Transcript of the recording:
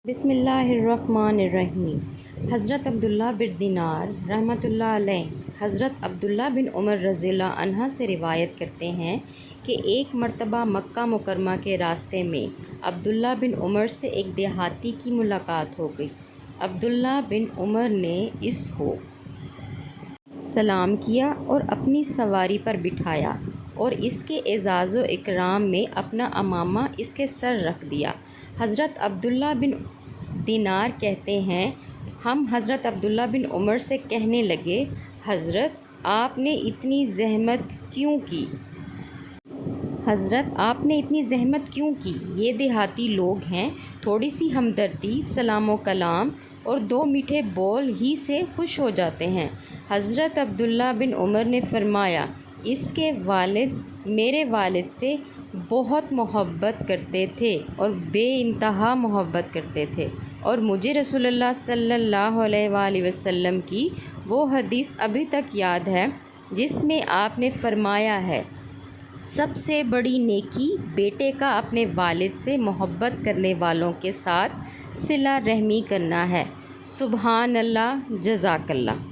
بسم اللہ الرحمن الرحیم۔ حضرت عبداللہ بن دینار رحمۃ اللہ علیہ حضرت عبداللہ بن عمر رضی اللہ عنہ سے روایت کرتے ہیں کہ ایک مرتبہ مکہ مکرمہ کے راستے میں عبداللہ بن عمر سے ایک دیہاتی کی ملاقات ہو گئی۔ عبداللہ بن عمر نے اس کو سلام کیا اور اپنی سواری پر بٹھایا اور اس کے اعزاز و اکرام میں اپنا عمامہ اس کے سر رکھ دیا۔ حضرت عبداللہ بن دینار کہتے ہیں، ہم حضرت عبداللہ بن عمر سے کہنے لگے، حضرت آپ نے اتنی زحمت کیوں کی؟ حضرت آپ نے اتنی زحمت کیوں کی؟ یہ دیہاتی لوگ ہیں، تھوڑی سی ہمدردی، سلام و کلام اور دو میٹھے بول ہی سے خوش ہو جاتے ہیں۔ حضرت عبداللہ بن عمر نے فرمایا، اس کے والد میرے والد سے بہت محبت کرتے تھے اور بے انتہا محبت کرتے تھے، اور مجھے رسول اللہ صلی اللہ علیہ وآلہ وسلم کی وہ حدیث ابھی تک یاد ہے جس میں آپ نے فرمایا ہے، سب سے بڑی نیکی بیٹے کا اپنے والد سے محبت کرنے والوں کے ساتھ صلہ رحمی کرنا ہے۔ سبحان اللہ، جزاک اللہ۔